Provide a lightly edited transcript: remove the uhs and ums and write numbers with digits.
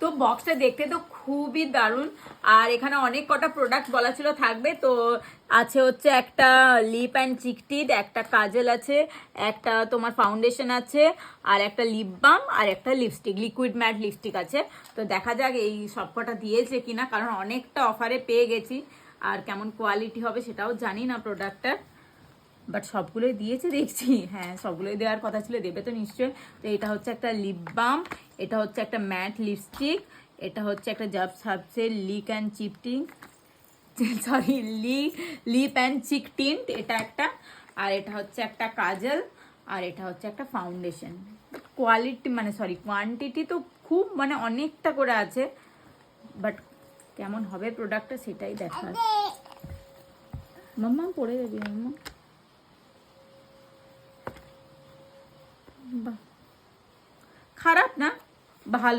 তো বক্সটা দেখতে তো খুবই দারুণ। আর এখানে অনেক কটা প্রোডাক্ট বলা ছিল থাকবে, তো আছে হচ্ছে একটা লিপ অ্যান্ড চিক টিট, একটা কাজল আছে, একটা তোমার ফাউন্ডেশন আছে, আর একটা লিপ বাম, আর একটা লিপস্টিক, লিকুইড ম্যাট লিপস্টিক আছে। তো দেখা যাক এই সব কটা দিয়েছে কিনা, কারণ অনেকটা অফারে পেয়ে গেছি, আর কেমন কোয়ালিটি হবে সেটাও জানি না প্রোডাক্টটার। বাট সবগুলোই দিয়েছে দেখছি, হ্যাঁ সবগুলোই দেওয়ার কথা ছিল, দেবে তো নিশ্চয়ই। তো এটা হচ্ছে একটা লিপ বাম, এটা হচ্ছে একটা ম্যাট লিপস্টিক, এটা হচ্ছে একটা জাব সাবসের লিক অ্যান্ড চিপটিং, sorry lip and cheek tint এটা একটা, আর এটা হচ্ছে একটা কাজল, আর এটা হচ্ছে একটা ফাউন্ডেশন। কোয়ালিটি মানে সরি কোয়ান্টিটি তো খুব মানে অনেকটা করে আছে, বাট কেমন হবে প্রোডাক্টটা সেটাই দেখার। মাম্মা পড়ে যাবি মাম্মা। বাহ, খারাপ না, ভালো।